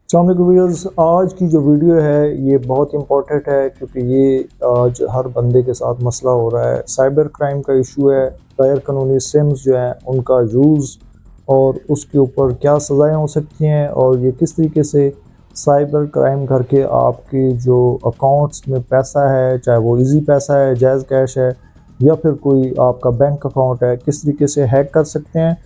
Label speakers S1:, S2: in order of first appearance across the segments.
S1: अस्सलाम वालेकुम व्यूअर्स। आज की जो वीडियो है ये बहुत इम्पोर्टेंट है क्योंकि ये आज हर बंदे के साथ मसला हो रहा है। साइबर क्राइम का इशू है। गैर कानूनी सिम्स जो हैं उनका यूज़ और उसके ऊपर क्या सज़ाएं हो सकती हैं और ये किस तरीके से साइबर क्राइम करके आपके जो अकाउंट्स में पैसा है, चाहे वो इजी पैसा है, जायज़ कैश है या फिर कोई आपका बैंक अकाउंट है, किस तरीके से हैक कर सकते हैं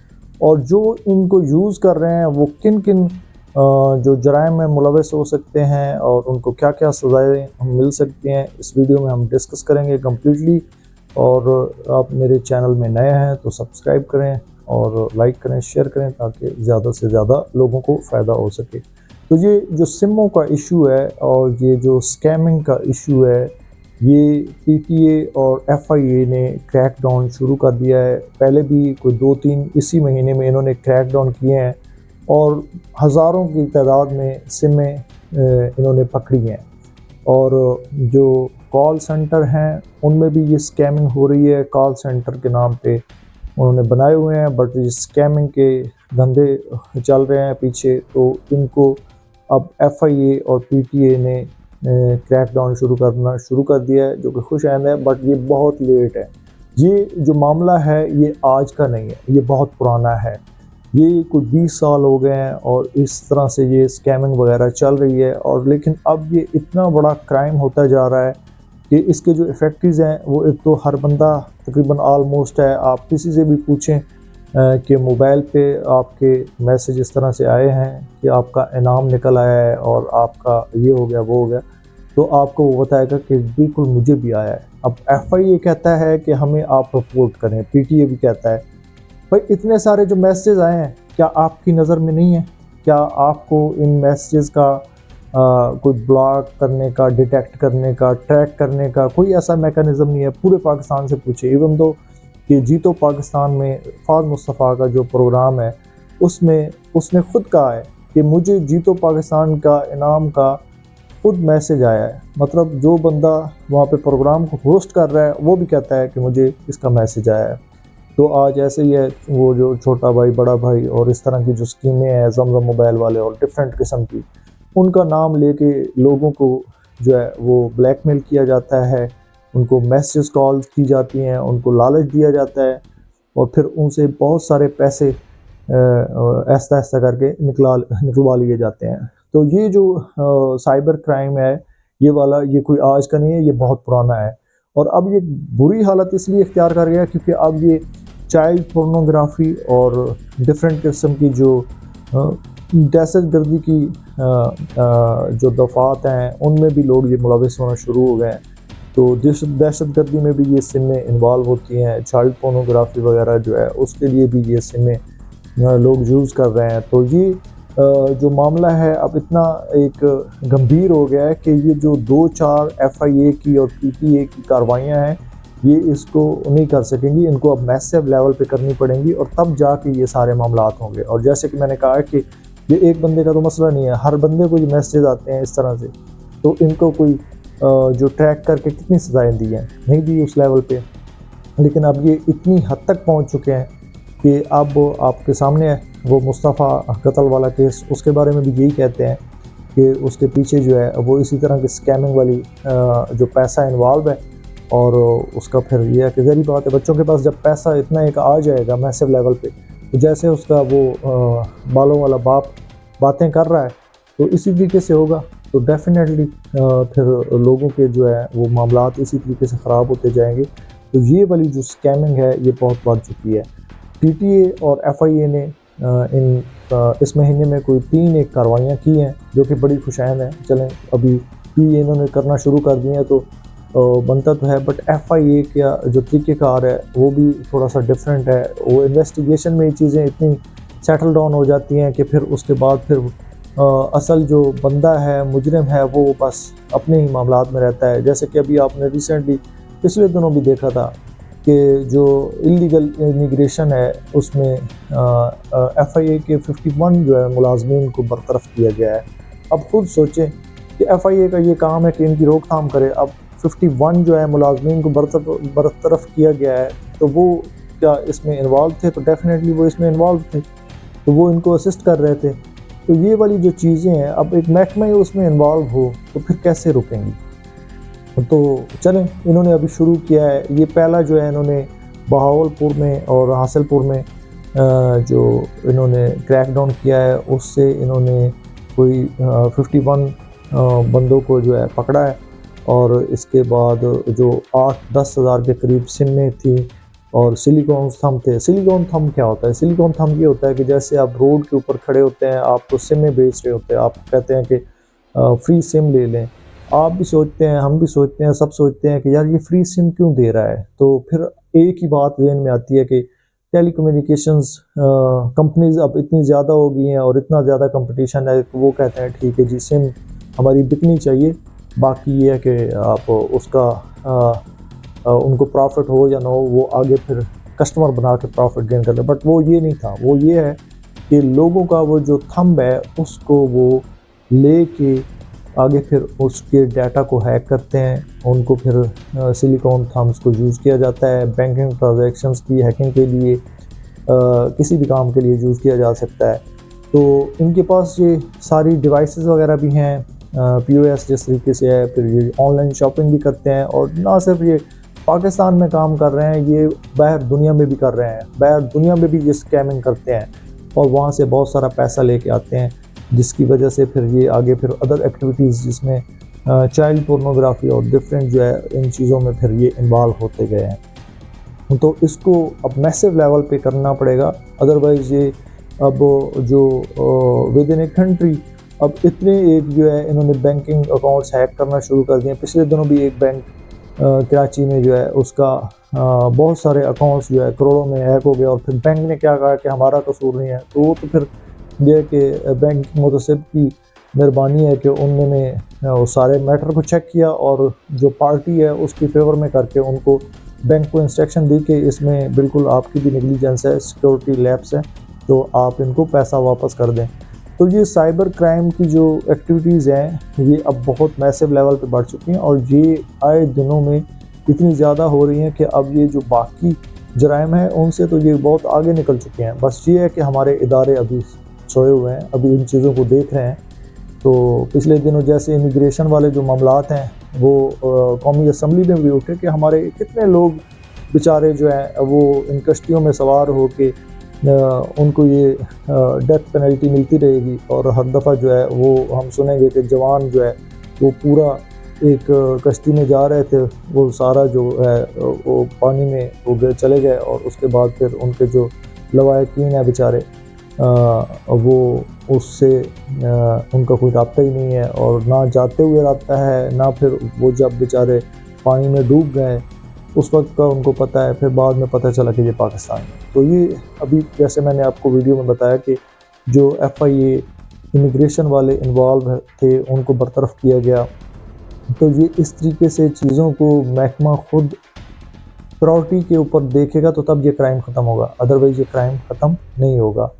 S1: और जो इनको यूज़ कर रहे हैं वो किन किन जो जराइम में मुलविस हो सकते हैं और उनको क्या क्या सज़ाएं मिल सकती हैं, इस वीडियो में हम डिस्कस करेंगे कम्प्लीटली। और आप मेरे चैनल में नए हैं तो सब्सक्राइब करें और लाइक करें, शेयर करें ताकि ज़्यादा से ज़्यादा लोगों को फ़ायदा हो सके। तो ये जो सिमों का इशू है और ये जो स्कैमिंग का इशू है, ये पीटीए और एफआईए ने क्रैकडाउन शुरू कर दिया है। पहले भी कोई 2-3 इसी महीने में इन्होंने क्रैकडाउन किए हैं और हज़ारों की तादाद में सिमें इन्होंने पकड़ी हैं। और जो कॉल सेंटर हैं उनमें भी ये स्कैमिंग हो रही है। कॉल सेंटर के नाम पे उन्होंने बनाए हुए हैं बट ये स्कैमिंग के धंधे चल रहे हैं पीछे। तो इनको अब एफआईए और पीटीए ने क्रैकडाउन शुरू कर दिया है, जो कि खुश आइंद है बट ये बहुत लेट है। ये जो मामला है ये आज का नहीं है, ये बहुत पुराना है। ये कुछ 20 साल हो गए हैं और इस तरह से ये स्कैमिंग वगैरह चल रही है। और लेकिन अब ये इतना बड़ा क्राइम होता जा रहा है कि इसके जो इफ़ेक्टिव्स हैं वो एक तो हर बंदा तकरीबन ऑलमोस्ट है। आप किसी से भी पूछें कि मोबाइल पे आपके मैसेज इस तरह से आए हैं कि आपका इनाम निकल आया है और आपका ये हो गया वो हो गया, तो आपको वो बताएगा कि बिल्कुल मुझे भी आया है। अब एफआईए कहता है कि हमें आप रिपोर्ट करें, पीटीए भी कहता है भाई इतने सारे जो मैसेजेस आए हैं क्या आपकी नज़र में नहीं है? क्या आपको इन मैसेजेस का कोई ब्लॉक करने का, डिटेक्ट करने का, ट्रैक करने का कोई ऐसा मैकेनिज़्म नहीं है? पूरे पाकिस्तान से पूछे। इवन दो कि जीतो पाकिस्तान में फ़ाज़ मुस्तफ़ा का जो प्रोग्राम है उसमें उसने ख़ुद कहा है कि मुझे जीतो पाकिस्तान का इनाम का खुद मैसेज आया है। मतलब जो बंदा वहाँ पे प्रोग्राम को होस्ट कर रहा है वो भी कहता है कि मुझे इसका मैसेज आया है। तो आज ऐसे ही है, वो जो छोटा भाई, बड़ा भाई और इस तरह की जो स्कीमें हैं ज़मज़म मोबाइल वाले और डिफरेंट किस्म की, उनका नाम लेके लोगों को जो है वो ब्लैकमेल किया जाता है, उनको मैसेज कॉल्स की जाती हैं, उनको लालच दिया जाता है और फिर उनसे बहुत सारे पैसे ऐसा करके निकलवा लिए जाते हैं। तो ये जो साइबर क्राइम है ये वाला, ये कोई आज का नहीं है, ये बहुत पुराना है। और अब ये बुरी हालत इसलिए इख्तियार कर गया क्योंकि अब ये चाइल्ड पोर्नोग्राफी और डिफरेंट किस्म की जो दहशतगर्दी की जो दफ़ात हैं उनमें भी लोग ये मुलविस होना शुरू हो गए हैं। तो दहशतगर्दी में भी ये सिमें इन्वॉल्व होती हैं। चाइल्ड पोर्नोग्राफी वगैरह जो है उसके लिए भी ये सिमें लोग यूज़ कर रहे हैं। तो ये जो मामला है अब इतना एक गंभीर हो गया है कि ये जो 2-4 एफआईए की और पीटीए की कार्रवाइयाँ हैं ये इसको नहीं कर सकेंगी। इनको अब मैसिव लेवल पे करनी पड़ेंगी और तब जाके ये सारे मामलात होंगे। और जैसे कि मैंने कहा कि ये एक बंदे का तो मसला नहीं है, हर बंदे को ये मैसेज आते हैं इस तरह से। तो इनको कोई जो ट्रैक करके कितनी सज़ाएँ दी हैं, नहीं दी उस लेवल पे। लेकिन अब ये इतनी हद तक पहुँच चुके हैं कि अब आपके सामने है वो मुस्तफ़ा कत्ल वाला केस, उसके बारे में भी यही कहते हैं कि उसके पीछे जो है वो इसी तरह की स्कैमिंग वाली जो पैसा इन्वॉल्व है। और उसका फिर ये है कि ज़ाहिर बात है बच्चों के पास जब पैसा इतना एक आ जाएगा मैसिव लेवल पे, तो जैसे उसका वो बालों वाला बाप बातें कर रहा है तो इसी तरीके से होगा। तो डेफिनेटली फिर लोगों के जो है वो मामलात इसी तरीके से ख़राब होते जाएंगे। तो ये वाली जो स्कैमिंग है ये बहुत बढ़ चुकी है। पीटीए और एफआईए ने इस महीने में कोई 3 एक कार्रवाइयाँ की हैं जो कि बड़ी खुशाइंद हैं। चलें अभी भी इन्होंने करना शुरू कर दिए हैं तो बनता तो है, बट एफआईए का जो तरीक़ेकार है वो भी थोड़ा सा डिफरेंट है। वो इन्वेस्टिगेशन में ये चीज़ें इतनी सेटल डाउन हो जाती हैं कि फिर उसके बाद फिर असल जो बंदा है, मुजरिम है, वो बस अपने ही मामलात में रहता है। जैसे कि अभी आपने रिसेंटली पिछले दिनों भी देखा था कि जो इल्लीगल इमिग्रेशन है उसमें एफआईए के 51 जो है मुलाजमीन को बरतरफ किया गया है। अब खुद सोचें कि एफआईए का ये काम है कि इनकी रोकथाम करे। अब 51 जो है मुलाजमीन को बरतरफ किया गया है, तो वो क्या इसमें इन्वॉल्व थे? तो डेफिनेटली वो इसमें इन्वॉल्व थे, तो वो इनको असिस्ट कर रहे थे। तो ये वाली जो चीज़ें हैं, अब एक महकमा ही उसमें इन्वॉल्व हो तो फिर कैसे रुकेंगी। तो चलें, इन्होंने अभी शुरू किया है, ये पहला जो है इन्होंने बहावलपुर में और हासिलपुर में जो इन्होंने क्रैकडाउन किया है, उससे इन्होंने कोई 51 बंदों को जो है पकड़ा है। और इसके बाद जो 8-10 हज़ार के करीब सिमें थी और सिलिकॉन थंब थे। सिलिकॉन थंब क्या होता है? सिलिकॉन थंब ये होता है कि जैसे आप रोड के ऊपर खड़े होते हैं, आपको सिमें बेच रहे होते हैं, आप कहते हैं कि फ्री सिम ले लें। आप भी सोचते हैं, हम भी सोचते हैं, सब सोचते हैं कि यार ये फ्री सिम क्यों दे रहा है। तो फिर एक ही बात ज़हन में आती है कि टेलीकम्युनिकेशंस कंपनीज अब इतनी ज़्यादा हो गई हैं और इतना ज़्यादा कंपटीशन है, तो वो कहते हैं ठीक है जी, सिम हमारी बिकनी चाहिए। बाकी ये है कि आप उसका उनको प्रॉफिट हो या ना हो, वो आगे फिर कस्टमर बना के प्रॉफिट गेन कर ले। बट वो ये नहीं था, वो ये है कि लोगों का वो जो थंब है उसको वो ले के आगे फिर उसके डाटा को हैक करते हैं। उनको फिर सिलिकॉन थंब्स को यूज़ किया जाता है बैंकिंग ट्रांजैक्शंस की हैकिंग के लिए, किसी भी काम के लिए यूज़ किया जा सकता है। तो इनके पास ये सारी डिवाइसेस वगैरह भी हैं, पीओएस जिस तरीके से है, फिर ये ऑनलाइन शॉपिंग भी करते हैं। और ना सिर्फ ये पाकिस्तान में काम कर रहे हैं, ये बाहर दुनिया में भी कर रहे हैं, बाहर दुनिया में भी ये स्कैमिंग करते हैं और वहाँ से बहुत सारा पैसा लेके आते हैं, जिसकी वजह से फिर ये आगे फिर अदर एक्टिविटीज़ जिसमें चाइल्ड पोर्नोग्राफी और डिफरेंट जो है इन चीज़ों में फिर ये इन्वॉल्व होते गए हैं। तो इसको अब मैसिव लेवल पे करना पड़ेगा, अदरवाइज़ ये अब जो विद इन ए कंट्री अब इतने एक जो है इन्होंने बैंकिंग अकाउंट्स हैक करना शुरू कर दिए। पिछले दिनों भी एक बैंक कराची में जो है उसका बहुत सारे अकाउंट्स जो है करोड़ों में हैक हो गया और फिर बैंक ने क्या कहा कि हमारा कसूर नहीं है। तो वो तो फिर ये कि बैंक मुतसिब की मेहरबानी है कि उन्होंने उस सारे मैटर को चेक किया और जो पार्टी है उसकी फेवर में करके उनको बैंक को इंस्ट्रक्शन दी कि इसमें बिल्कुल आपकी भी नेग्लिजेंस है, सिक्योरिटी लैप्स है, तो आप इनको पैसा वापस कर दें। तो ये साइबर क्राइम की जो एक्टिविटीज़ हैं ये अब बहुत मैसिव लेवल पे बढ़ चुकी हैं और ये आए दिनों में इतनी ज़्यादा हो रही हैं कि अब ये जो बाकी जराइम हैं उनसे तो ये बहुत आगे निकल चुके हैं। बस ये है कि हमारे इदारे अभी सोए हुए हैं, अभी इन चीज़ों को देख रहे हैं। तो पिछले दिनों जैसे इमिग्रेशन वाले जो मामलात हैं वो कौमी असम्बली में भी उठे कि हमारे कितने लोग बेचारे जो हैं वो इन कश्तियों में सवार हो के उनको ये डेथ पेनल्टी मिलती रहेगी और हर दफ़ा जो है वो हम सुनेंगे कि जवान जो है वो पूरा एक कश्ती में जा रहे थे, वो सारा जो है वो पानी में वो चले गए और उसके बाद फिर उनके जो लवाहिकीन है बेचारे वो उससे उनका कोई राब्ता ही नहीं है और ना जाते हुए राब्ता है, ना फिर वो जब बेचारे पानी में डूब गए उस वक्त का उनको पता है, फिर बाद में पता चला कि ये पाकिस्तान है। तो ये अभी जैसे मैंने आपको वीडियो में बताया कि जो FIA इमिग्रेशन वाले इन्वॉल्व थे उनको बरतरफ किया गया। तो ये इस तरीके से चीज़ों को महकमा खुद प्रायोरिटी के ऊपर देखेगा तो तब ये क्राइम ख़त्म होगा, अदरवाइज़ ये क्राइम ख़त्म नहीं होगा।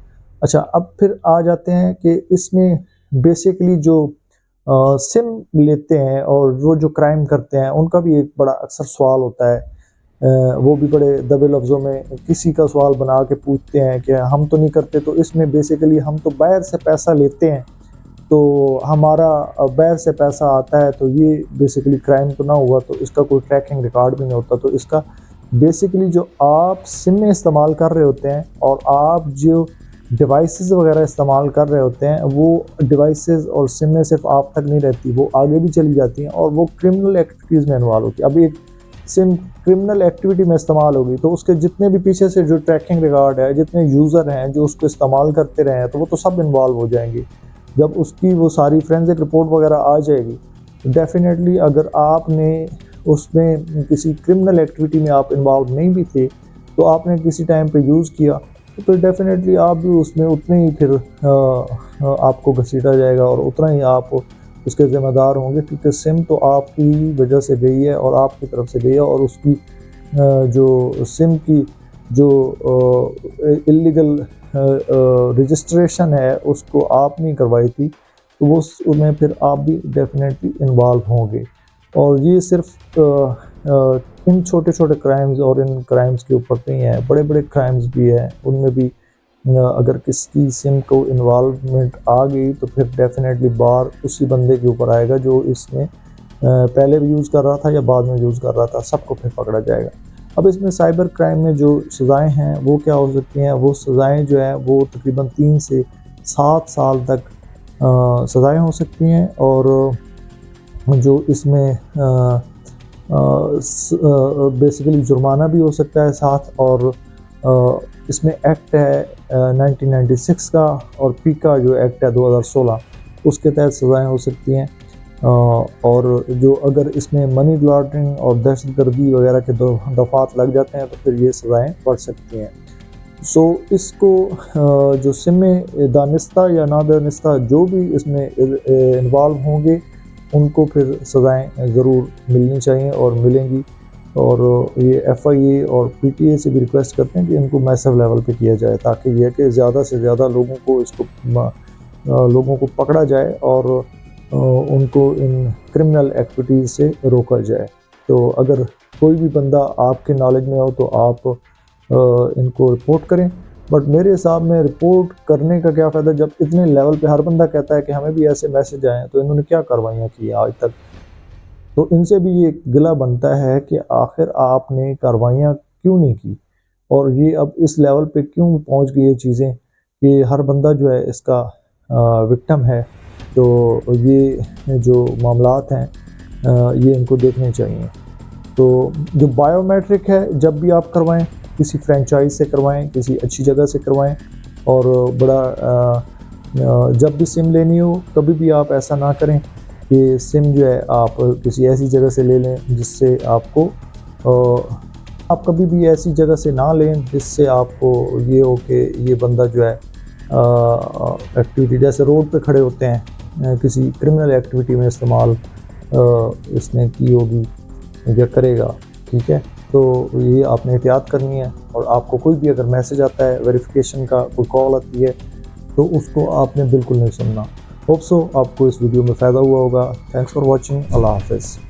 S1: अच्छा, अब फिर आ जाते हैं कि इसमें बेसिकली जो सिम लेते हैं और वो जो क्राइम करते हैं उनका भी एक बड़ा अक्सर सवाल होता है। वो भी बड़े दबे लफ्ज़ों में किसी का सवाल बना के पूछते हैं कि हम तो नहीं करते। तो इसमें बेसिकली हम तो बाहर से पैसा लेते हैं, तो हमारा बाहर से पैसा आता है, तो ये बेसिकली क्राइम तो ना हुआ, तो इसका कोई ट्रैकिंग रिकॉर्ड भी नहीं होता। तो इसका बेसिकली जो आप सिम में इस्तेमाल कर रहे होते हैं और आप जो डिवाइसेस वगैरह इस्तेमाल कर रहे होते हैं, वो डिवाइसेस और सिम में सिर्फ आप तक नहीं रहती, वो आगे भी चली जाती हैं और वो क्रिमिनल एक्टिविटीज़ में इन्वॉल्व होती है। अभी एक सिम क्रिमिनल एक्टिविटी में इस्तेमाल होगी तो उसके जितने भी पीछे से जो ट्रैकिंग रिकॉर्ड है, जितने यूज़र हैं जो उसको इस्तेमाल करते रहे हैं, तो वो तो सब इन्वॉल्व हो जाएंगे। जब उसकी वो सारी फोरेंसिक रिपोर्ट वगैरह आ जाएगी तो डेफिनेटली अगर आपने उसमें किसी क्रिमिनल एक्टिविटी में आप इन्वॉल्व नहीं भी थे, तो आपने किसी टाइम पे यूज़ किया, तो डेफिनेटली आप भी उसमें उतने ही फिर आपको घसीटा जाएगा और उतना ही आप उसके ज़िम्मेदार होंगे, क्योंकि सिम तो आपकी वजह से गई है और आपकी तरफ से गई है और उसकी जो सिम की जो इल्लीगल रजिस्ट्रेशन है उसको आप नहीं करवाई थी, तो वो उसमें फिर आप भी डेफिनेटली इन्वॉल्व होंगे। और ये सिर्फ इन छोटे छोटे क्राइम्स और इन क्राइम्स के ऊपर नहीं है, बड़े बड़े क्राइम्स भी हैं, उनमें भी अगर किसी सिम को इन्वॉल्वमेंट आ गई तो फिर डेफिनेटली बार उसी बंदे के ऊपर आएगा जो इसमें पहले भी यूज़ कर रहा था या बाद में यूज़ कर रहा था, सबको फिर पकड़ा जाएगा। अब इसमें साइबर क्राइम में जो सज़ाएँ हैं वो क्या हो सकती हैं, वो सज़ाएँ जो है वो तकरीबन 3 से 7 साल तक सज़ाएँ हो सकती हैं। और जो इसमें बेसिकली जुर्माना भी हो सकता है साथ। और इसमें एक्ट है 1996 का, और पीका जो एक्ट है 2016 उसके तहत सज़ाएँ हो सकती हैं। और जो अगर इसमें मनी लॉन्ड्रिंग और दहशतगर्दी वगैरह के दफ़ात लग जाते हैं तो फिर ये सज़ाएँ बढ़ सकती हैं। सो इसको जो सिम दानिस्ता या नादानिस्ता जो भी इसमें इन्वॉल्व होंगे उनको फिर सज़ाएँ ज़रूर मिलनी चाहिए और मिलेंगी। और ये FIA और PTA से भी रिक्वेस्ट करते हैं कि इनको मैसिव लेवल पे किया जाए, ताकि ये कि ज़्यादा से ज़्यादा लोगों को पकड़ा जाए और उनको इन क्रिमिनल एक्टिविटीज़ से रोका जाए। तो अगर कोई भी बंदा आपके नॉलेज में हो तो आप इनको रिपोर्ट करें। बट मेरे हिसाब में रिपोर्ट करने का क्या फ़ायदा जब इतने लेवल पे हर बंदा कहता है कि हमें भी ऐसे मैसेज आए हैं, तो इन्होंने क्या कार्रवाइयाँ की आज तक। तो इनसे भी ये गिला बनता है कि आखिर आपने कार्रवाइयाँ क्यों नहीं की, और ये अब इस लेवल पे क्यों पहुंच गई ये चीज़ें कि हर बंदा जो है इसका विक्टिम है। तो ये जो मामलात हैं ये इनको देखने चाहिए। तो जो बायोमेट्रिक है जब भी आप करवाएं, किसी फ्रेंचाइज से करवाएं, किसी अच्छी जगह से करवाएं। और जब भी सिम लेनी हो कभी भी आप ऐसा ना करें कि सिम जो है आप किसी ऐसी जगह से ले लें जिससे आपको आप कभी भी ऐसी जगह से ना लें जिससे आपको ये हो कि ये बंदा जो है एक्टिविटी जैसे रोड पे खड़े होते हैं किसी क्रिमिनल एक्टिविटी में इस्तेमाल इसने की होगी या करेगा। ठीक है, तो ये आपने एहतियात करनी है। और आपको कोई भी अगर मैसेज आता है वेरिफिकेशन का, कोई कॉल आती है, तो उसको आपने बिल्कुल नहीं सुनना। होप सो आपको इस वीडियो में फ़ायदा हुआ होगा। Thanks for watching. अल्लाह हाफ़िज़।